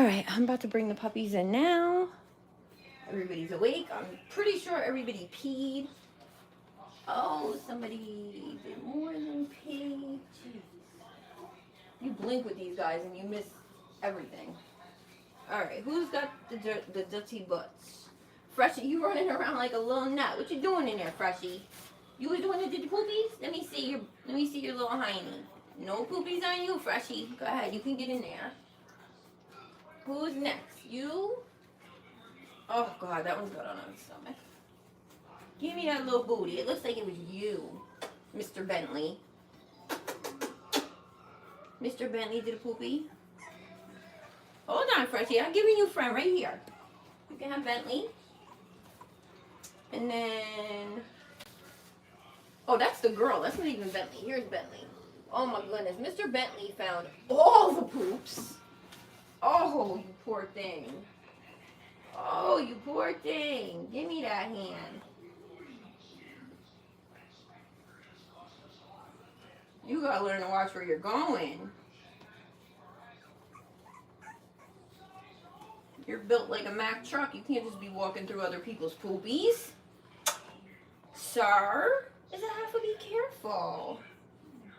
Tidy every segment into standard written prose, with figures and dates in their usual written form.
right, I'm about to bring the puppies in now. Everybody's awake. I'm pretty sure everybody peed. Oh, somebody did more than pee. Jeez. You blink with these guys and you miss everything. All right, who's got the dirty butts? Freshie, you running around like a little nut. What you doing in there, Freshie? You was doing the dirty poopies? Let me see your little hiney. No poopies on you, Freshie. Go ahead, you can get in there. Who's next? You? Oh God, that one's got on his stomach. Give me that little booty. It looks like it was you, Mr. Bentley. Mr. Bentley did a poopy. Hold on, Freshie. I'm giving you a friend right here. You can have Bentley. And then... Oh, that's the girl. That's not even Bentley. Here's Bentley. Oh, my goodness. Mr. Bentley found all the poops. Oh, you poor thing. Oh, you poor thing. Give me that hand. You gotta learn to watch where you're going. You're built like a Mack truck. You can't just be walking through other people's poopies. Sir, is it have to be careful?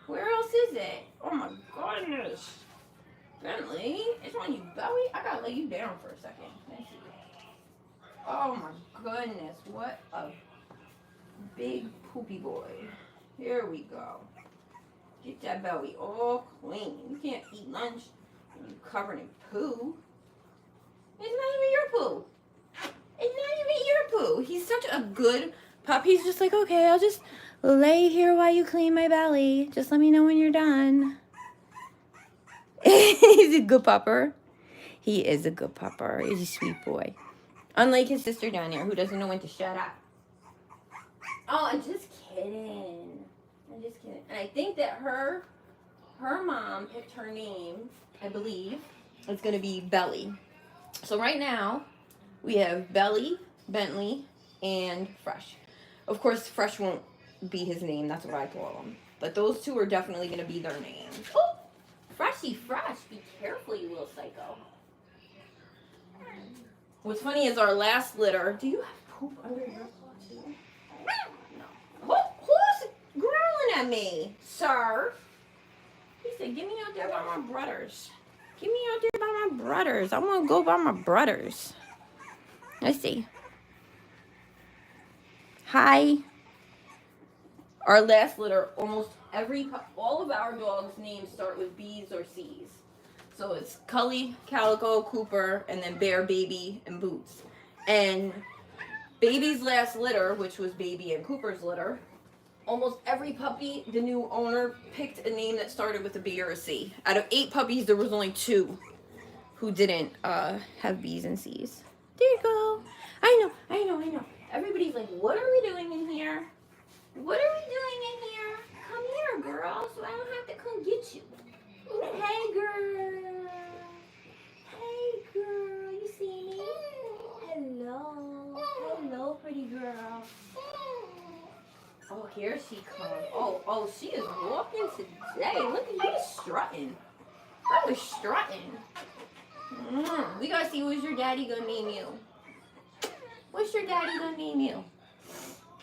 Where else is it? Oh my goodness. Bentley, it's on you belly. I gotta lay you down for a second. Thank you. Oh my goodness, what a big poopy boy. Here we go. Get that belly all clean. You can't eat lunch when you're covered in poo. It's not even your poo. It's not even your poo. He's such a good pup. He's just like, okay, I'll just lay here while you clean my belly. Just let me know when you're done. He's a good pupper. He is a good pupper. He's a sweet boy. Unlike his sister down there who doesn't know when to shut up. Oh, I'm just kidding. I'm just kidding. And I think that her mom picked her name, I believe. It's going to be Belly. So right now, we have Belly, Bentley, and Fresh. Of course, Fresh won't be his name. That's what I call him. But those two are definitely going to be their names. Oh, Freshy Fresh. Be careful, you little psycho. What's funny is our last litter. Do you have poop under your paw too? No. Who's growling at me, sir? He said, get me out there by my brothers. Get me out there by my brothers. I want to go by my brothers. Let's see. Hi. Our last litter, all of our dogs' names start with B's or C's. So it's Cully, Calico, Cooper, and then Bear, Baby, and Boots. And Baby's last litter, which was Baby and Cooper's litter, almost every puppy, the new owner picked a name that started with a B or a C. Out of 8 puppies, there was only 2 who didn't have B's and C's. There you go. I know. Everybody's like, what are we doing in here? What are we doing in here? Come here, girl, so I don't have to come get you. Hey, girl. Hey, girl. You see me? Hello. Hello, pretty girl. Oh, here she comes. Oh, she is walking today. Look at you strutting. I was strutting. We gotta see what's your daddy gonna name you. What's your daddy gonna name you?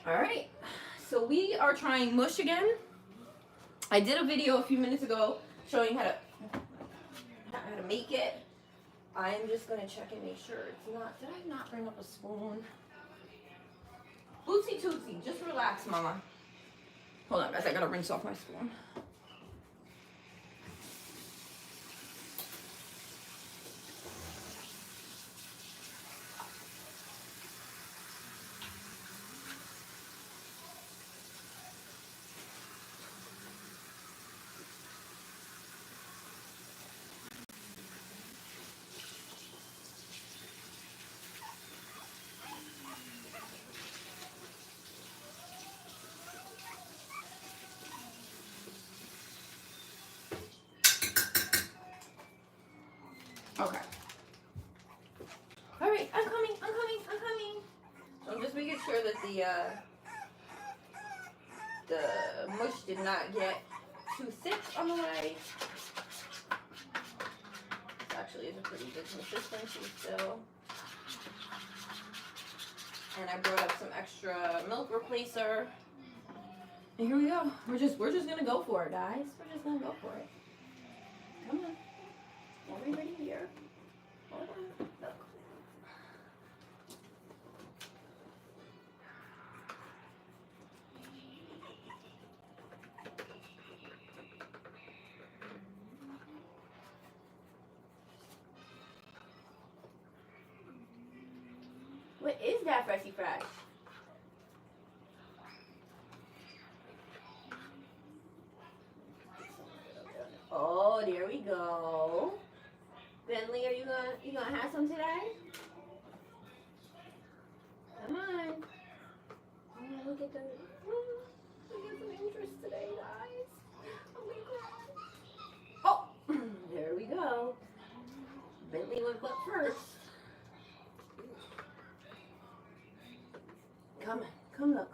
All right. So we are trying Mush again. I did a video a few minutes ago showing how to make it. I'm just gonna check and make sure it's not. Did I not bring up a spoon? Bootsy Tootsie, just relax, Mama. Hold on, guys. I gotta rinse off my spoon. Okay. All right, I'm coming. So I'm just making sure that the mush did not get too thick on the way. It's actually is a pretty good consistency still. And I brought up some extra milk replacer. And here we go. We're just gonna go for it, guys. We're just gonna go for it. Come on. Everybody here. Hold on. Look. What is that, Freshy Fresh? Oh, there we go. Bentley, are you gonna have some today? Come on. Oh, look at the some interest today, guys. Oh my god. Oh, there we go. Bentley went up first. Come on, come look.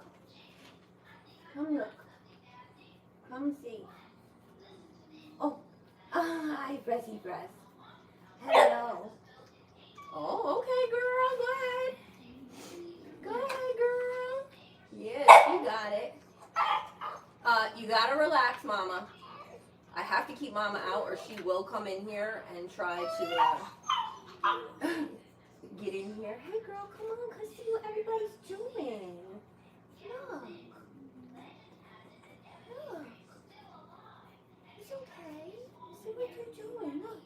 Come look. Come see. Oh, hi, Freshy Fresh. Hello. Oh, okay, girl. Go ahead. Go ahead, girl. Yes, you got it. You gotta relax, Mama. I have to keep Mama out, or she will come in here and try to get in here. Hey, girl, come on, let's see what everybody's doing. Look. Look. It's okay. See what you're doing. Look.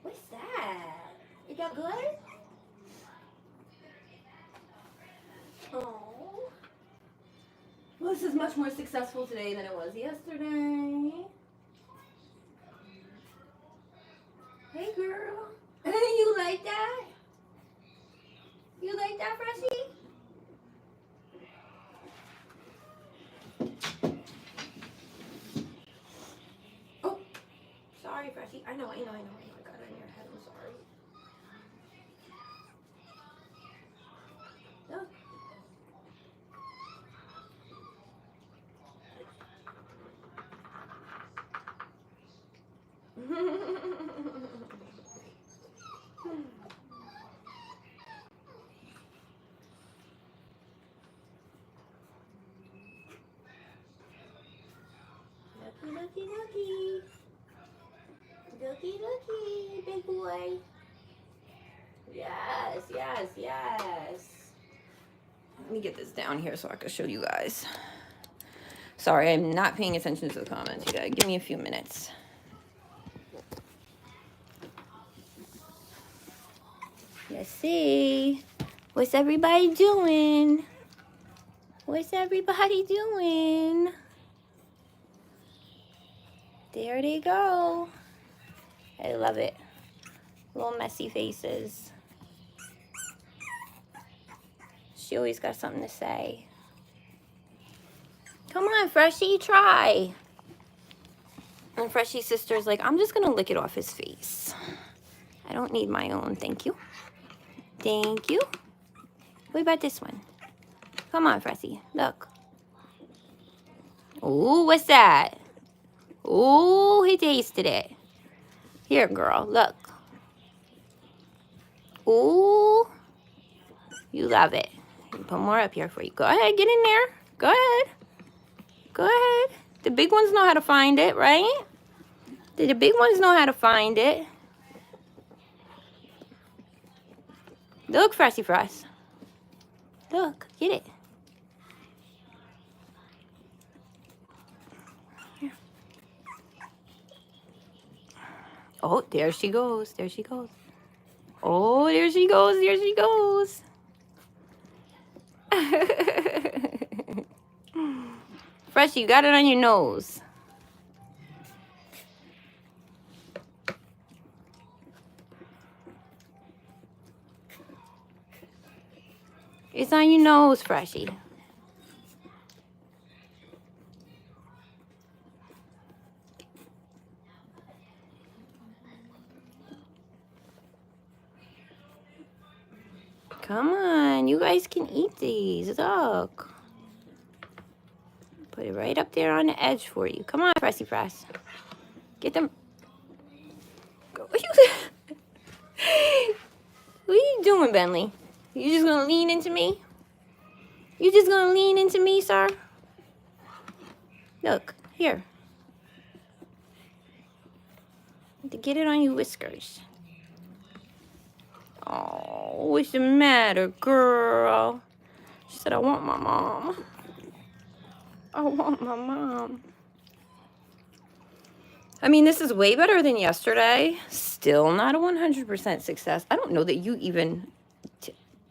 What's that? Is that good? Oh. Well, this is much more successful today than it was yesterday. Hey, girl. You like that? You like that, Freshy? Oh, sorry, Freshy. I know. I got it in your head. I'm sorry. Look. Looky, big boy. Yes. Let me get this down here so I can show you guys. Sorry, I'm not paying attention to the comments. You gotta give me a few minutes. Let's see. What's everybody doing? What's everybody doing? There they go. I love it. Little messy faces. She always got something to say. Come on, Freshy, try. And Freshy's sister's like, I'm just gonna lick it off his face. I don't need my own, thank you. Thank you. What about this one? Come on, Freshy, look. Ooh, what's that? Ooh, he tasted it. Here, girl, look. Ooh, you love it. Put more up here for you. Go ahead, get in there. Go ahead. Go ahead. The big ones know how to find it, right? The big ones know how to find it. Look, Freshy Fresh. Look, get it. Here. Oh, there she goes. There she goes. Oh, there she goes. There she goes. Freshy, you got it on your nose. It's on your nose, Freshy. Come on, you guys can eat these. Look. Put it right up there on the edge for you. Come on, Freshy Fresh. Get them. What are you doing, Bentley? You just gonna lean into me? You just gonna lean into me, sir? Look, here. To get it on your whiskers. Oh, what's the matter, girl? She said, I want my mom. I want my mom. I mean, this is way better than yesterday. Still not a 100% success. I don't know that you even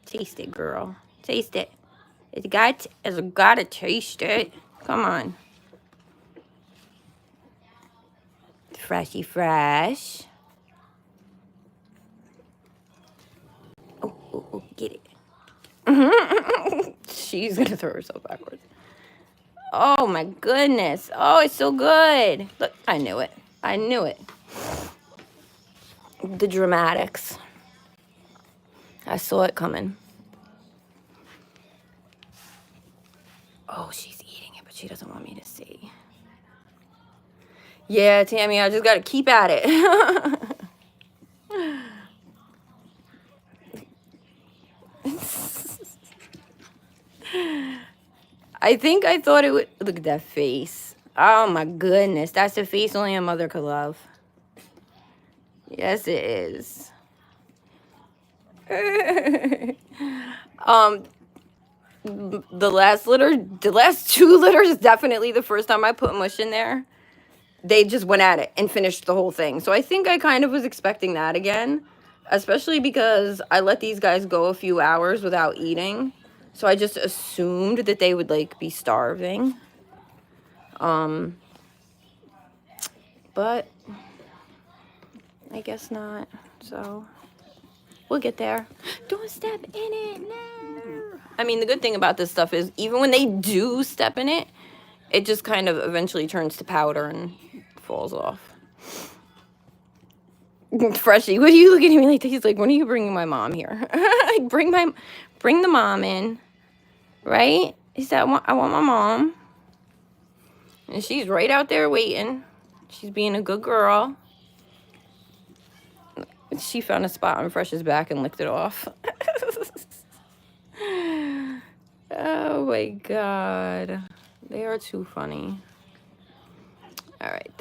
taste it, girl. Taste it. It's gotta taste it. Come on. Freshy fresh. Oh, get it. She's gonna throw herself backwards. Oh my goodness. Oh, it's so good. Look, I knew it. I knew it. The dramatics. I saw it coming. Oh, she's eating it, but she doesn't want me to see. Yeah, Tammy, I just gotta keep at it. I thought it would. Look at that face. Oh my goodness. That's the face only a mother could love. Yes, it is. The last two litters, definitely the first time I put Mush in there, they just went at it and finished the whole thing. So I think I kind of was expecting that again, especially because I let these guys go a few hours without eating. So I just assumed that they would like be starving. But I guess not. So we'll get there. Don't step in it. No. I mean, the good thing about this stuff is even when they do step in it, it just kind of eventually turns to powder and falls off. Freshie, what are you looking at me like? He's like, when are you bringing my mom here? Like, bring the mom in, right? He said, I want my mom. And she's right out there waiting. She's being a good girl. She found a spot on Fresh's back and licked it off. Oh my God. They are too funny. All right,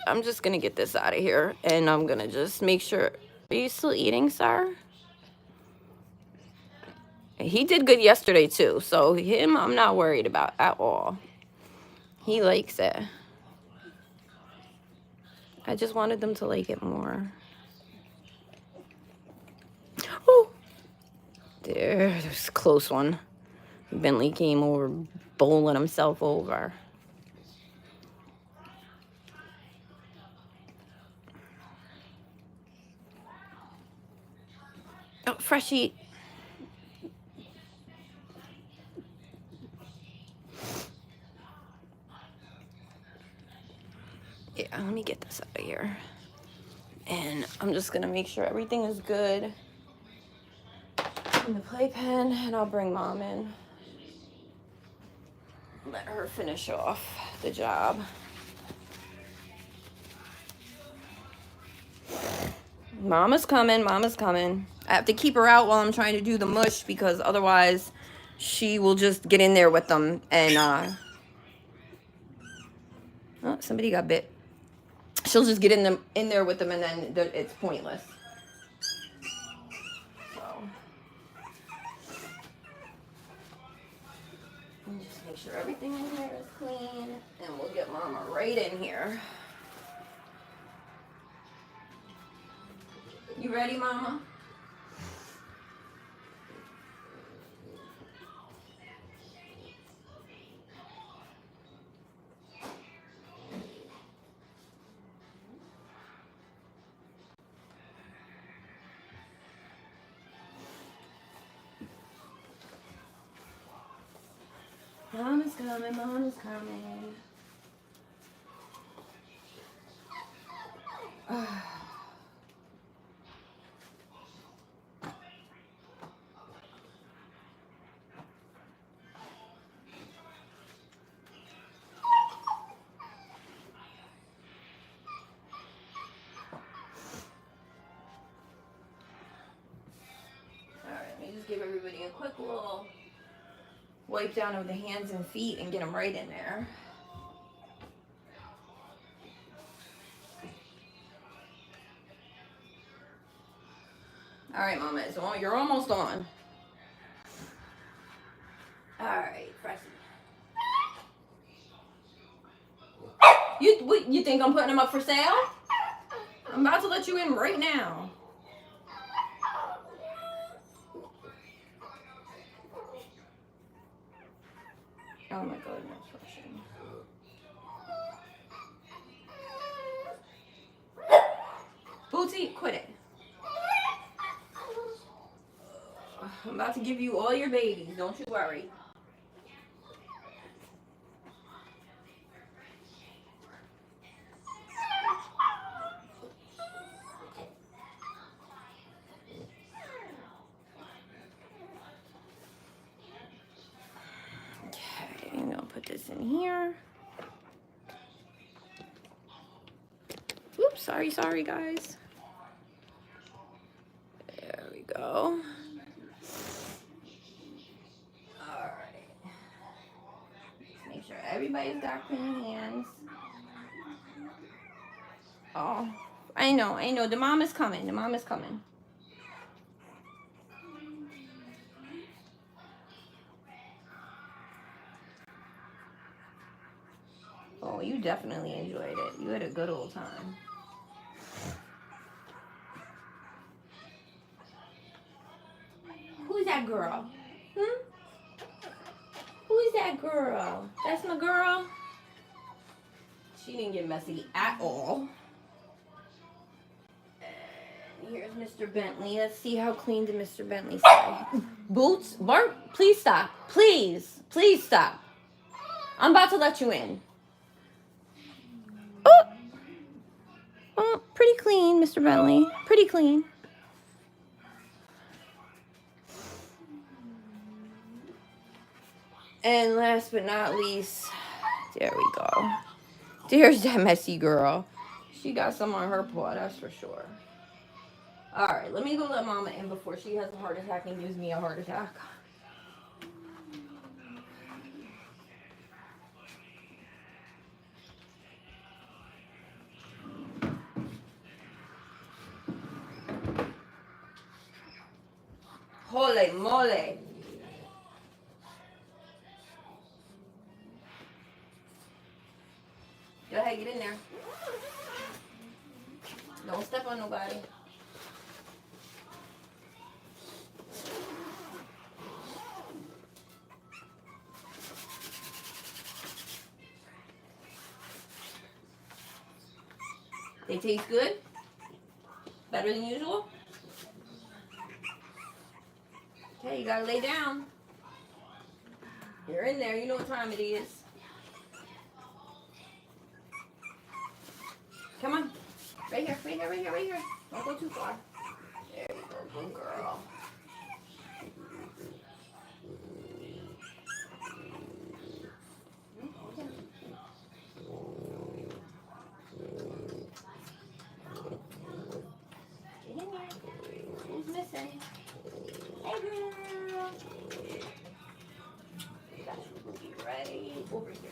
I'm just gonna get this out of here and I'm gonna just make sure. Are you still eating, sir? He did good yesterday too, so him I'm not worried about at all. He likes it. I just wanted them to like it more. Oh, there's a close one. Bentley came over, bowling himself over. Oh, Freshie. Yeah, let me get this out of here. And I'm just gonna make sure everything is good in the playpen, and I'll bring Mom in. Let her finish off the job. Mama's coming, Mama's coming. I have to keep her out while I'm trying to do the mush because otherwise she will just get in there with them and oh, somebody got bit. She'll just get in there with them and then it's pointless. So just make sure everything in here is clean and we'll get Mama right in here. You ready, Mama? Mama's coming, Mama's coming. give everybody a quick little wipe down of the hands and feet and get them right in there. All right, Mama, so you're almost on. All right, Freshy. You think I'm putting them up for sale? I'm about to let you in right now. Oh my goodness, Freshy. Bootsy, quit it. I'm about to give you all your babies. Don't you worry. Okay, I'm gonna put this in here. Oops, sorry, guys. There we go. Make sure everybody's got clean hands. Oh, I know. The mom is coming. Oh, you definitely enjoyed it. You had a good old time. Who's that girl? Who is that girl? That's my girl. She didn't get messy at all. And here's Mr. Bentley. Let's see how clean did Mr. Bentley say. Boots, Bart, please stop. Please stop. I'm about to let you in. Oh, pretty clean, Mr. Bentley. Pretty clean. And last but not least, there we go. There's that messy girl. She got some on her paw, that's for sure. All right, let me go let Mama in before she has a heart attack and gives me a heart attack. Holy moly. Go ahead, get in there. Don't step on nobody. They taste good? Better than usual? Okay, you gotta lay down. You're in there, you know what time it is. Come on. Right here. Don't go too far. There you go, good girl. Get in there. Who's missing? Hey, girl. Got you, Boogie, right over here.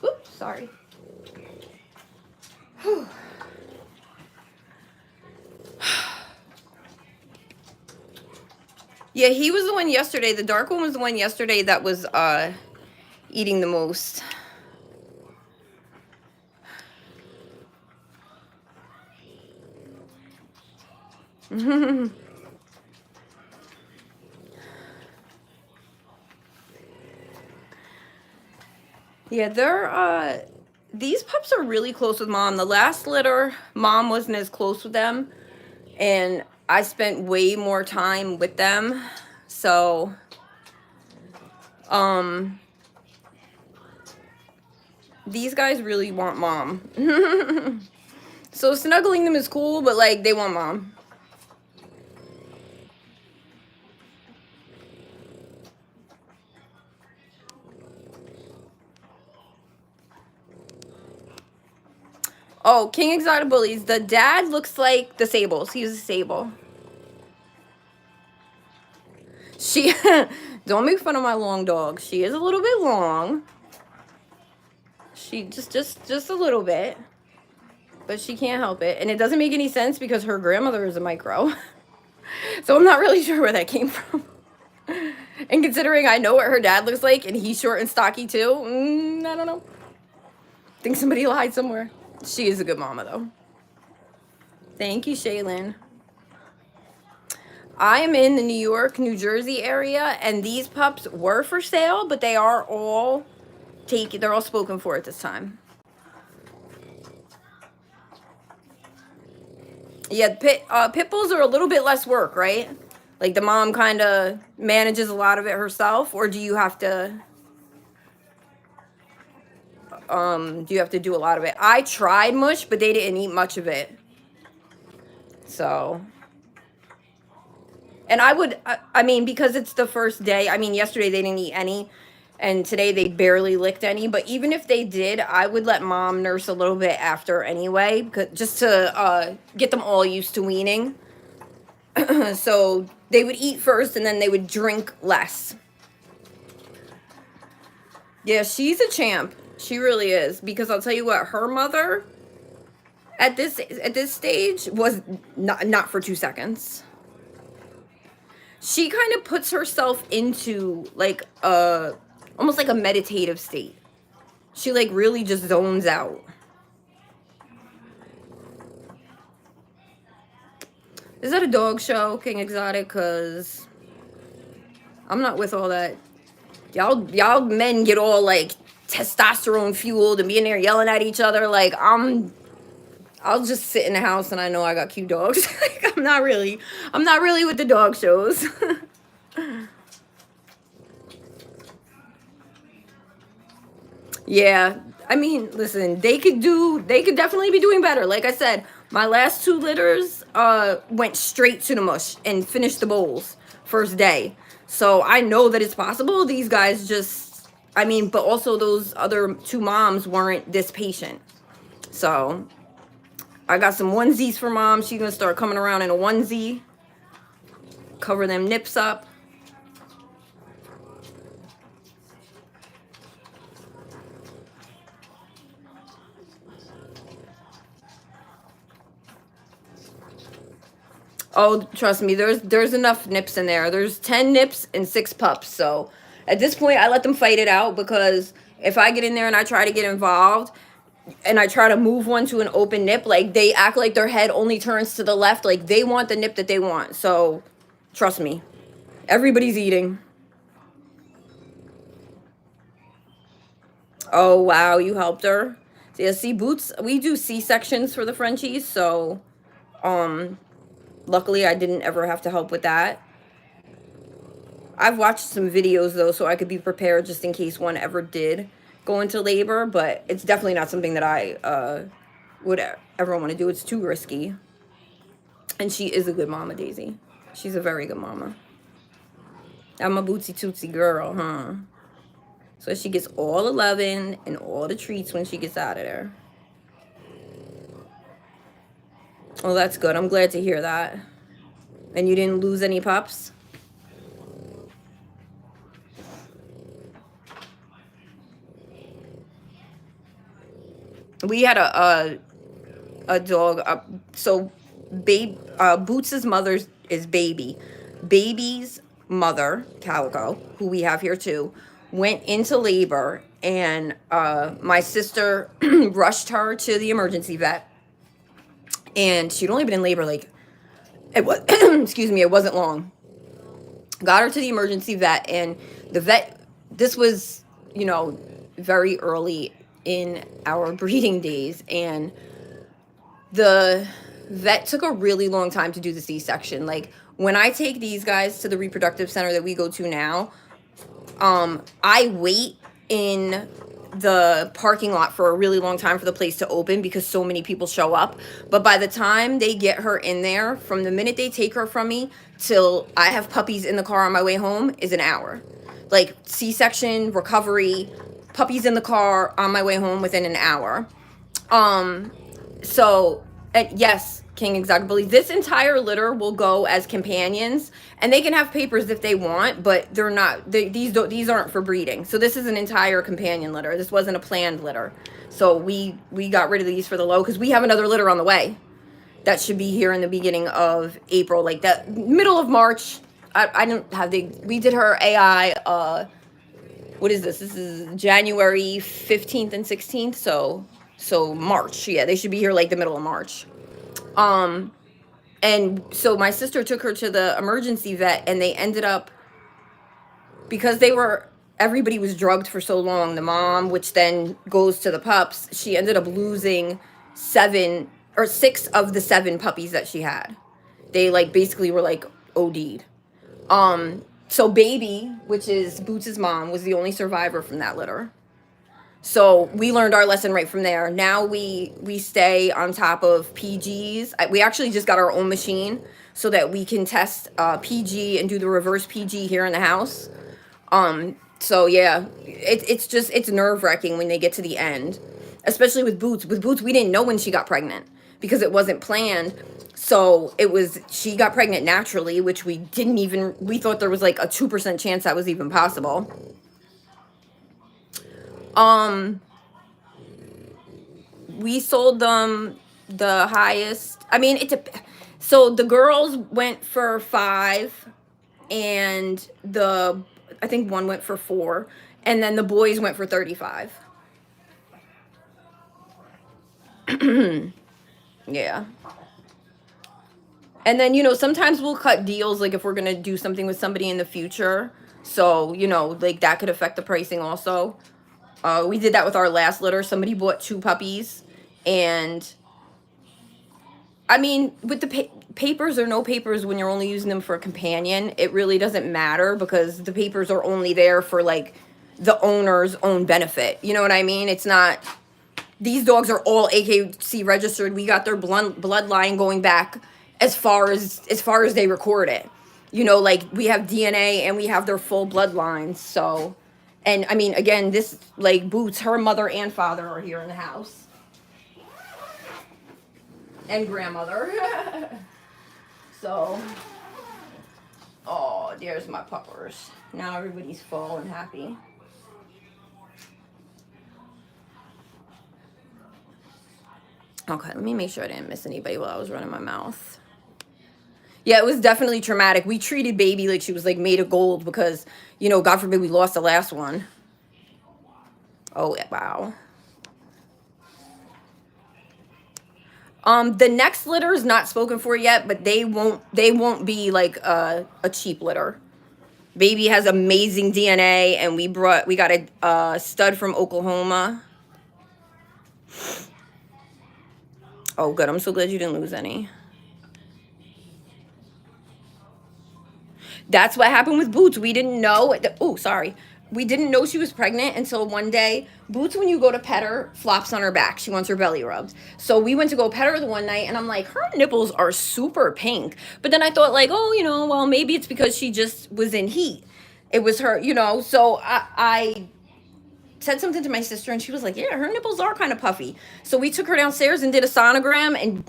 Oops, sorry. Whew. Yeah, he was the one yesterday. The dark one was the one yesterday that was eating the most. Yeah, they're these pups are really close with Mom. The last litter, Mom wasn't as close with them, and I spent way more time with them. So these guys really want Mom. So snuggling them is cool, but like they want Mom. Oh, King Exotic Bullies. The dad looks like the Sables. He's a Sable. She don't make fun of my long dog. She is a little bit long. She just a little bit. But she can't help it. And it doesn't make any sense because her grandmother is a micro. So I'm not really sure where that came from. And considering I know what her dad looks like and he's short and stocky too, I don't know. I think somebody lied somewhere. She is a good mama though. Thank you, Shaylin. I'm in the New York, New Jersey area, and these pups were for sale, but they are all taken. They're all spoken for at this time. Yeah, pit bulls are a little bit less work, right? Like the mom kind of manages a lot of it herself, or do you have to? Do you have to do a lot of it? I tried Mush, but they didn't eat much of it. So. And I mean, because it's the first day, I mean, yesterday they didn't eat any, and today they barely licked any, but even if they did, I would let mom nurse a little bit after anyway, because, just to get them all used to weaning. So they would eat first, and then they would drink less. Yeah, she's a champ. She really is, because I'll tell you what, her mother at this stage was not for 2 seconds. She kind of puts herself into like almost like a meditative state. She like really just zones out. Is that a dog show, King Exotic? Cause I'm not with all that. Y'all men get all like testosterone fueled and be in there yelling at each other. Like I'll just sit in the house and I know I got cute dogs. Like, I'm not really with the dog shows. Yeah, I mean, listen, they could definitely be doing better. Like I said, my last 2 litters went straight to the mush and finished the bowls first day. So I know that it's possible. These guys just, I mean, but also those other 2 moms weren't this patient. So I got some onesies for mom. She's going to start coming around in a onesie. Cover them nips up. Oh, trust me, there's enough nips in there. There's 10 nips and 6 pups. So at this point, I let them fight it out, because if I get in there and I try to get involved, and I try to move one to an open nip, like they act like their head only turns to the left. Like they want the nip that they want. So trust me, everybody's eating. Oh, wow, you helped her. So, yeah, see, Boots, we do C-sections for the Frenchies. So luckily I didn't ever have to help with that. I've watched some videos though, so I could be prepared just in case one ever did go into labor, but it's definitely not something that I would ever want to do. It's too risky. And she is a good mama, Daisy. She's a very good mama. I'm a bootsy tootsie girl, huh? So she gets all the loving and all the treats when she gets out of there. Oh, that's good. I'm glad to hear that. And you didn't lose any pups? We had a dog. So, Boots's mother is Baby. Baby's mother, Calico, who we have here too, went into labor, and my sister rushed her to the emergency vet. And she'd only been in labor like, it was excuse me, it wasn't long. Got her to the emergency vet, and the vet, this was, you know, very early in our breeding days, and the vet took a really long time to do the C-section. Like when I take these guys to the reproductive center that we go to now, I wait in the parking lot for a really long time for the place to open because so many people show up. But by the time they get her in there, from the minute they take her from me till I have puppies in the car on my way home, is an hour. Like C-section, recovery, puppies in the car on my way home within an hour. So, yes, King Exotic Bully. This entire litter will go as companions, and they can have papers if they want, but they're not. These aren't for breeding. So this is an entire companion litter. This wasn't a planned litter. So we got rid of these for the low because we have another litter on the way. That should be here in the beginning of April, like the middle of March. I don't have we did her AI. What is this? This is January 15th and 16th. So March. Yeah, they should be here like the middle of March. And so my sister took her to the emergency vet, and they ended up, because everybody was drugged for so long, the mom, which then goes to the pups, she ended up losing 6 of the 7 puppies that she had. They like basically were like OD'd. So Baby, which is Boots' mom, was the only survivor from that litter. So we learned our lesson right from there. Now we stay on top of PGs. We actually just got our own machine so that we can test PG and do the reverse PG here in the house. So yeah, it's nerve-wracking when they get to the end, especially with Boots. With Boots, we didn't know when she got pregnant because it wasn't planned. So she got pregnant naturally, which we thought there was like a 2% chance that was even possible. We sold them the highest. I mean, so the girls went for 5, and I think one went for 4, and then the boys went for 35. Yeah. And then, sometimes we'll cut deals, like if we're going to do something with somebody in the future. So, like that could affect the pricing also. We did that with our last litter. Somebody bought 2 puppies, and I mean, with the papers or no papers, when you're only using them for a companion, it really doesn't matter because the papers are only there for like the owner's own benefit. You know what I mean? It's not. These dogs are all AKC registered. We got their bloodline going back as far as they record it. Like we have DNA and we have their full bloodlines. So, and I mean, again, this like Boots, her mother and father are here in the house. And grandmother. So, oh, there's my puppers. Now everybody's full and happy. Okay, let me make sure I didn't miss anybody while I was running my mouth. Yeah, it was definitely traumatic. We treated Baby like she was like made of gold because, God forbid we lost the last one. Oh, wow. The next litter is not spoken for yet, but they won't be like a cheap litter. Baby has amazing DNA, and we got a stud from Oklahoma. Oh, good. I'm so glad you didn't lose any. That's what happened with Boots. We didn't know. We didn't know she was pregnant until one day. Boots, when you go to pet her, flops on her back. She wants her belly rubbed. So we went to go pet her the one night, and I'm like, her nipples are super pink. But then I thought, like, well, maybe it's because she just was in heat. It was her, So I said something to my sister, and she was like, yeah, her nipples are kind of puffy. So we took her downstairs and did a sonogram, and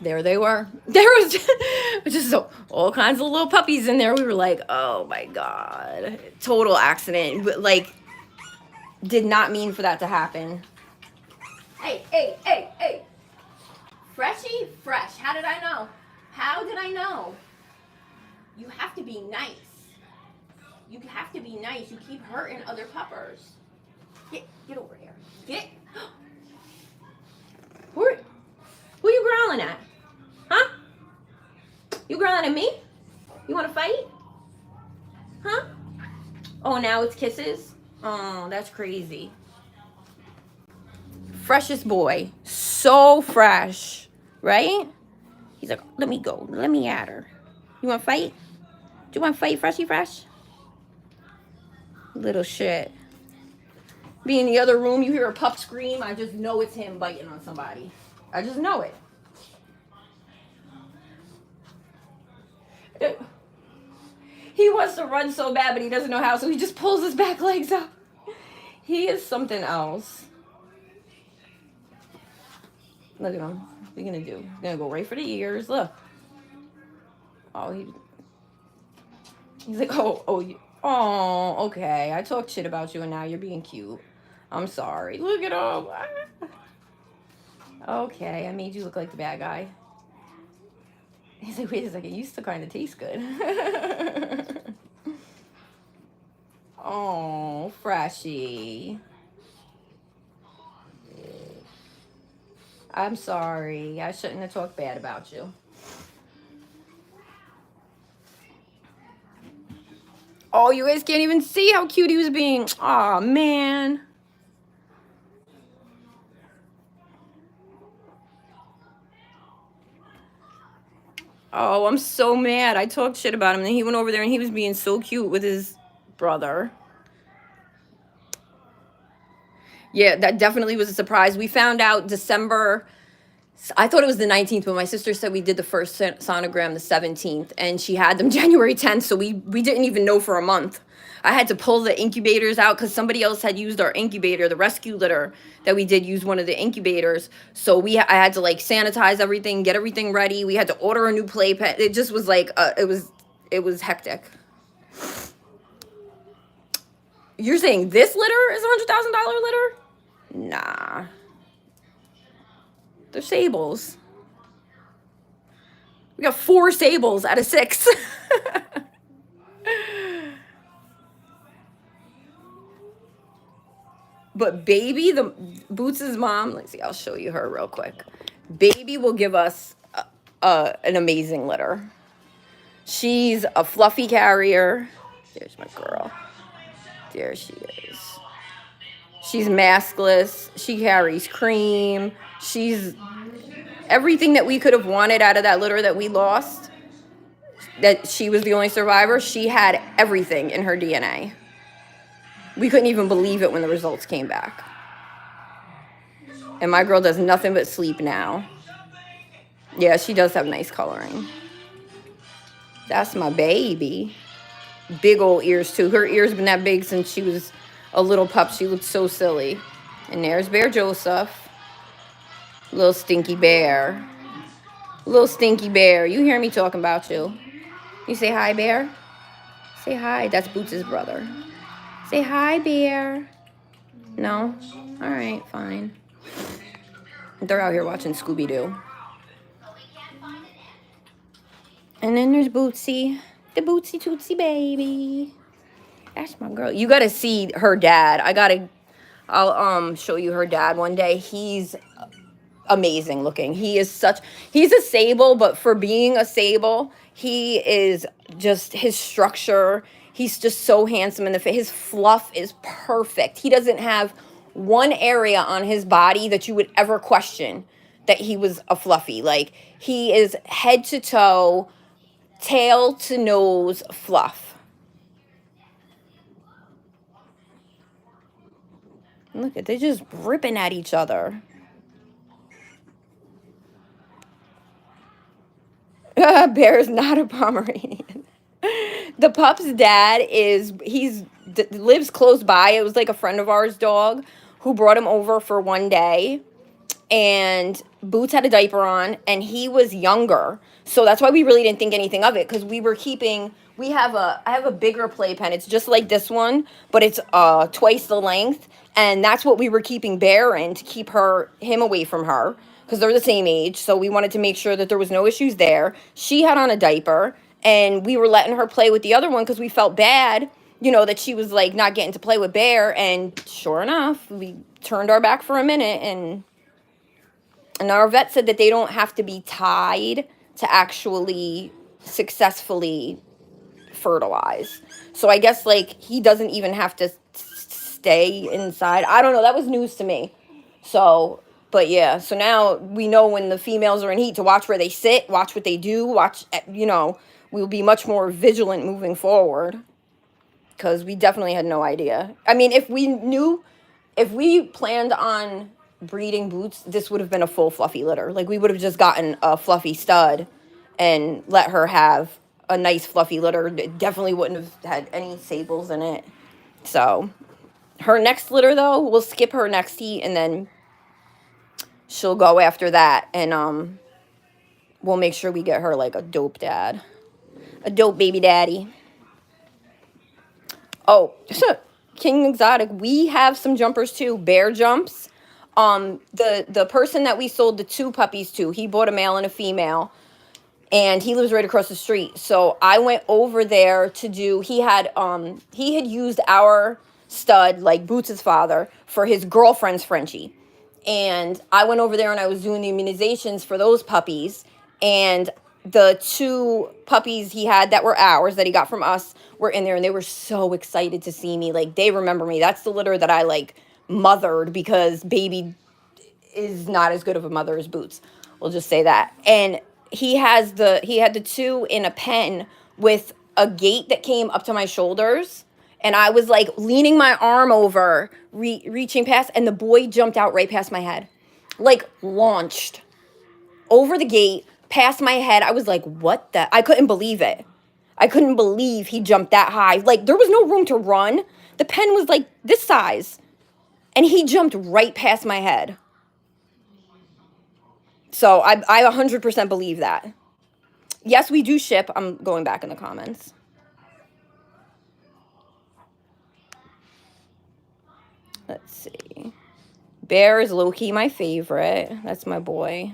there they were. There was just all kinds of little puppies in there. We were like, oh my God. Total accident. Like, did not mean for that to happen. Hey. Freshy fresh. How did I know? You have to be nice. You keep hurting other puppers. Get over here. Get. Who you growling at? Huh? You growling at me? You want to fight? Huh? Oh, now it's kisses? Oh, that's crazy. Freshest boy. So fresh. Right? He's like, let me go. Let me at her. You want to fight? Do you want to fight, Freshy Fresh? Little shit. Be in the other room, you hear a pup scream, I just know it's him biting on somebody. I just know it. He wants to run so bad, but he doesn't know how, so he just pulls his back legs up. He is something else. Look at him. What are you gonna do? He's gonna go right for the ears. Look. Oh, he's like, oh, okay. I talked shit about you and now you're being cute. I'm sorry. Look at him. Okay, I made you look like the bad guy. He's like, wait a second, you still kind of taste good. Oh, Freshie. I'm sorry. I shouldn't have talked bad about you. Oh, you guys can't even see how cute he was being. Aw, man. Oh, I'm so mad. I talked shit about him. And then he went over there and he was being so cute with his brother. Yeah, that definitely was a surprise. We found out December. I thought it was the 19th, but my sister said we did the first sonogram the 17th, and she had them January 10th, so we didn't even know for a month. I had to pull the incubators out because somebody else had used our incubator, the rescue litter that we did use one of the incubators. So I had to like sanitize everything, get everything ready. We had to order a new playpen. It just was like it was hectic. You're saying this litter is $100,000 litter? Nah. They're sables. We got 4 sables out of 6. But Baby, the Boots' mom, let's see, I'll show you her real quick. Baby will give us an amazing litter. She's a fluffy carrier. There's my girl. There she is. She's maskless. She carries cream. She's everything that we could have wanted out of that litter that we lost. That she was the only survivor. She had everything in her DNA. We couldn't even believe it when the results came back. And my girl does nothing but sleep now. Yeah, she does have nice coloring. That's my baby. Big old ears, too. Her ears been that big since she was a little pup. She looked so silly. And there's Bear Joseph. Little stinky bear. Little stinky bear. You hear me talking about you. You say hi, Bear? Say hi. That's Boots' brother. Say hi, Bear. No? All right, fine. They're out here watching Scooby-Doo. And then there's Bootsy. The Bootsy Tootsie baby. That's my girl. You got to see her dad. I'll show you her dad one day. He's amazing looking. He's a sable, but for being a sable, he is just, his structure, he's just so handsome in the face. His fluff is perfect. He doesn't have one area on his body that you would ever question that he was a fluffy. Like, he is head to toe, tail to nose fluff. Look at, they're just ripping at each other. Bear is not a Pomeranian. The pup's dad lives close by. It was like a friend of ours' dog who brought him over for one day. And Boots had a diaper on, and he was younger. So that's why we really didn't think anything of it, because I have a bigger playpen. It's just like this one, but it's twice the length. And that's what we were keeping Bear in, to keep him away from her, because they're the same age. So we wanted to make sure that there was no issues there. She had on a diaper, and we were letting her play with the other one because we felt bad, that she was like not getting to play with Bear. And sure enough, we turned our back for a minute, and our vet said that they don't have to be tied to actually successfully fertilize. So I guess like he doesn't even have to stay inside. I don't know. That was news to me. So, but yeah. So now we know when the females are in heat to watch where they sit, watch what they do, we'll be much more vigilant moving forward, because we definitely had no idea. I mean, if we planned on breeding Boots, this would have been a full fluffy litter. Like, we would have just gotten a fluffy stud and let her have a nice fluffy litter. It definitely wouldn't have had any sables in it. So her next litter, though, we'll skip her next heat, and then she'll go after that, and we'll make sure we get her like a dope dad, a dope baby daddy. Oh, King Exotic, we have some jumpers too, bear jumps. The person that we sold the 2 puppies to, he bought a male and a female, and he lives right across the street. So I went over there to do, he had used our stud, like Boots' father, for his girlfriend's Frenchie. And I went over there and I was doing the immunizations for those puppies. And the 2 puppies he had that were ours, that he got from us, were in there, and they were so excited to see me. Like, they remember me. That's the litter that I, like, mothered, because baby is not as good of a mother as Boots. We'll just say that. And he had the 2 in a pen with a gate that came up to my shoulders, and I was like leaning my arm over, reaching past, and the boy jumped out right past my head, like launched over the gate past my head. I was like, what the? I couldn't believe it. I couldn't believe he jumped that high. Like, there was no room to run. The pen was like this size, and he jumped right past my head. So I 100% believe that. Yes, we do ship. I'm going back in the comments. Let's see. Bear is low-key my favorite. That's my boy.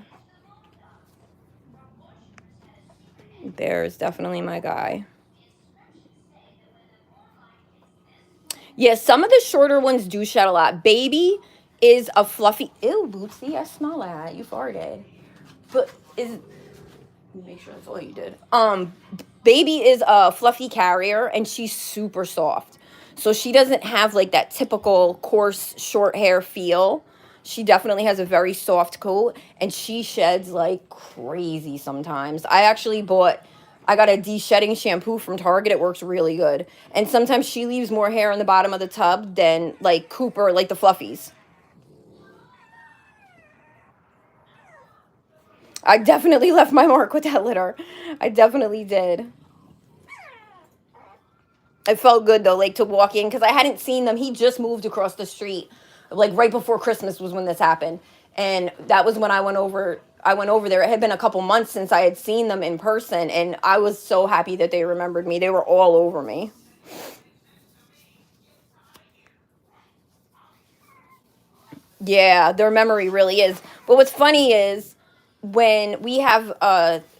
Bear is definitely my guy. Yeah, some of the shorter ones do shed a lot. Baby is a fluffy... Ew, Bootsy, I smell that. You farted. But is... Make sure that's all you did. Baby is a fluffy carrier, and she's super soft. So she doesn't have like that typical coarse short hair feel. She definitely has a very soft coat, and she sheds like crazy sometimes. I got a de-shedding shampoo from Target. It works really good. And sometimes she leaves more hair in the bottom of the tub than like Cooper, like the fluffies. I definitely left my mark with that litter. I definitely did. It felt good, though, like, to walk in, because I hadn't seen them. He just moved across the street, like, right before Christmas was when this happened. And that was when I went over there. It had been a couple months since I had seen them in person, and I was so happy that they remembered me. They were all over me. Yeah, their memory really is. But what's funny is, when we have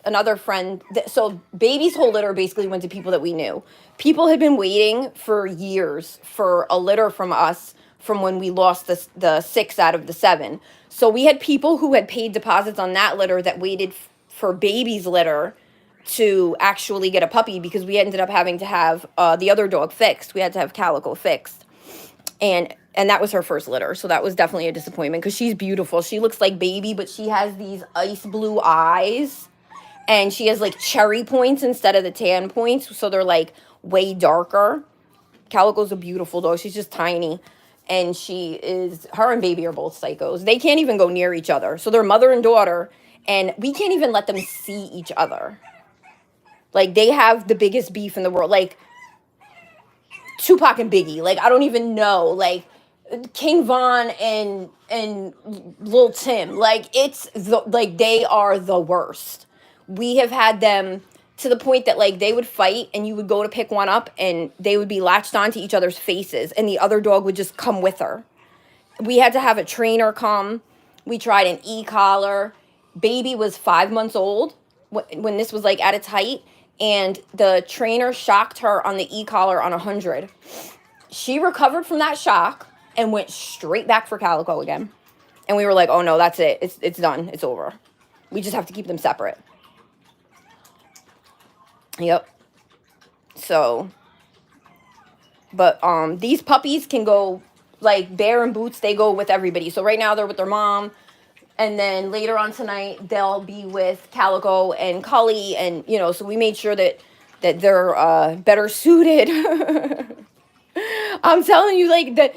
another friend, so Baby's whole litter basically went to people that we knew. People had been waiting for years for a litter from us from when we lost the 6 out of the 7. So we had people who had paid deposits on that litter that waited for Baby's litter to actually get a puppy, because we ended up having to have the other dog fixed. We had to have Calico fixed. And that was her first litter, so that was definitely a disappointment, because she's beautiful. She looks like Baby, but she has these ice blue eyes, and she has like cherry points instead of the tan points, so they're like way darker. Calico's a beautiful dog. She's just tiny, and her and Baby are both psychos. They can't even go near each other, so they're mother and daughter, and we can't even let them see each other. Like, they have the biggest beef in the world, like Tupac and Biggie. Like, I don't even know, like King Von and Lil Tim. Like, they are the worst. We have had them to the point that, like, they would fight, and you would go to pick one up, and they would be latched onto each other's faces, and the other dog would just come with her. We had to have a trainer come. We tried an e-collar. Baby was 5 months old when this was like at its height, and the trainer shocked her on the e-collar on 100. She recovered from that shock and went straight back for Calico again. And we were like, oh no, that's it. It's done. It's over. We just have to keep them separate. Yep. So, but these puppies can go, like Bear and Boots, they go with everybody. So right now they're with their mom. And then later on tonight, they'll be with Calico and Cully. And, so we made sure that they're better suited. I'm telling you, like, that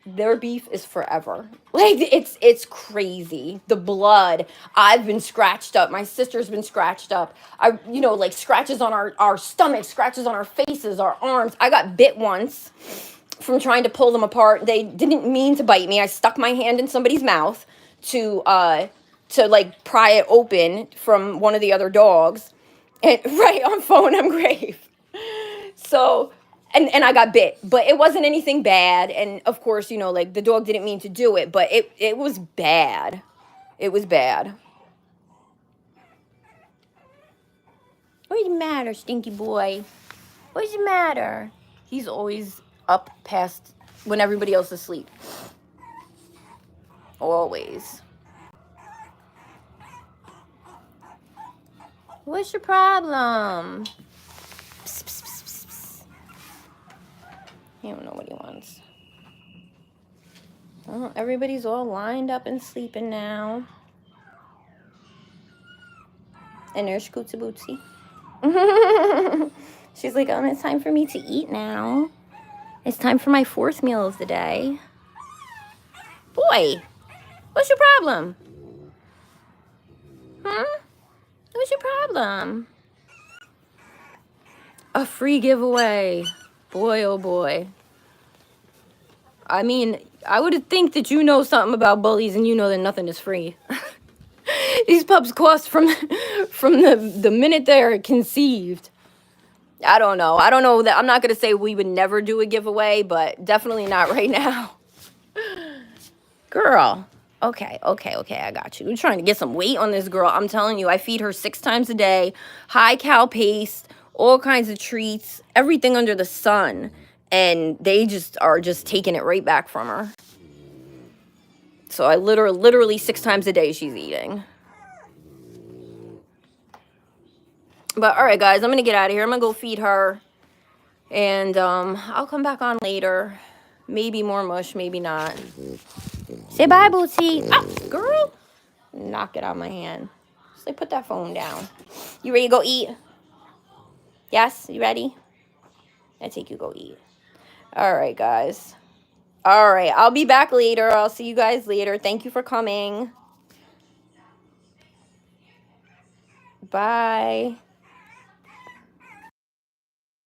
their beef is forever. Like, it's crazy. The blood. I've been scratched up. My sister's been scratched up. Like, scratches on our stomach, scratches on our faces, our arms. I got bit once. from trying to pull them apart. They didn't mean to bite me. I stuck my hand in somebody's mouth to like pry it open from one of the other dogs. And right on phone, I'm grave. So, and I got bit, but it wasn't anything bad. And of course, you know, like the dog didn't mean to do it, but it was bad. It was bad. What's the matter, stinky boy? What's the matter? He's always up past when everybody else is asleep. Always. What's your problem? Psst, psst, psst, psst, psst. He don't know what he wants. Oh, everybody's all lined up and sleeping now. And there's Scootsy Bootsy. She's like, oh, it's time for me to eat now. It's time for my 4th meal of the day. Boy, what's your problem? Huh? What's your problem? A free giveaway. Boy, oh boy. I mean, I would think that you know something about bullies and you know that nothing is free. These pups cost from the minute they're conceived. I don't know. I don't know that. I'm not going to say we would never do a giveaway, but definitely not right now. Girl. Okay, I got you. I'm trying to get some weight on this girl. I'm telling you, I feed her 6 times a day. High cal paste, all kinds of treats, everything under the sun. And they just are just taking it right back from her. So I literally 6 times a day she's eating. But all right, guys, I'm going to get out of here. I'm going to go feed her. And I'll come back on later. Maybe more mush, maybe not. Say bye, Bootsy. Oh, girl. Knock it out of my hand. Just like put that phone down. You ready to go eat? Yes? You ready? I take you go eat. All right, guys. All right. I'll be back later. I'll see you guys later. Thank you for coming. Bye.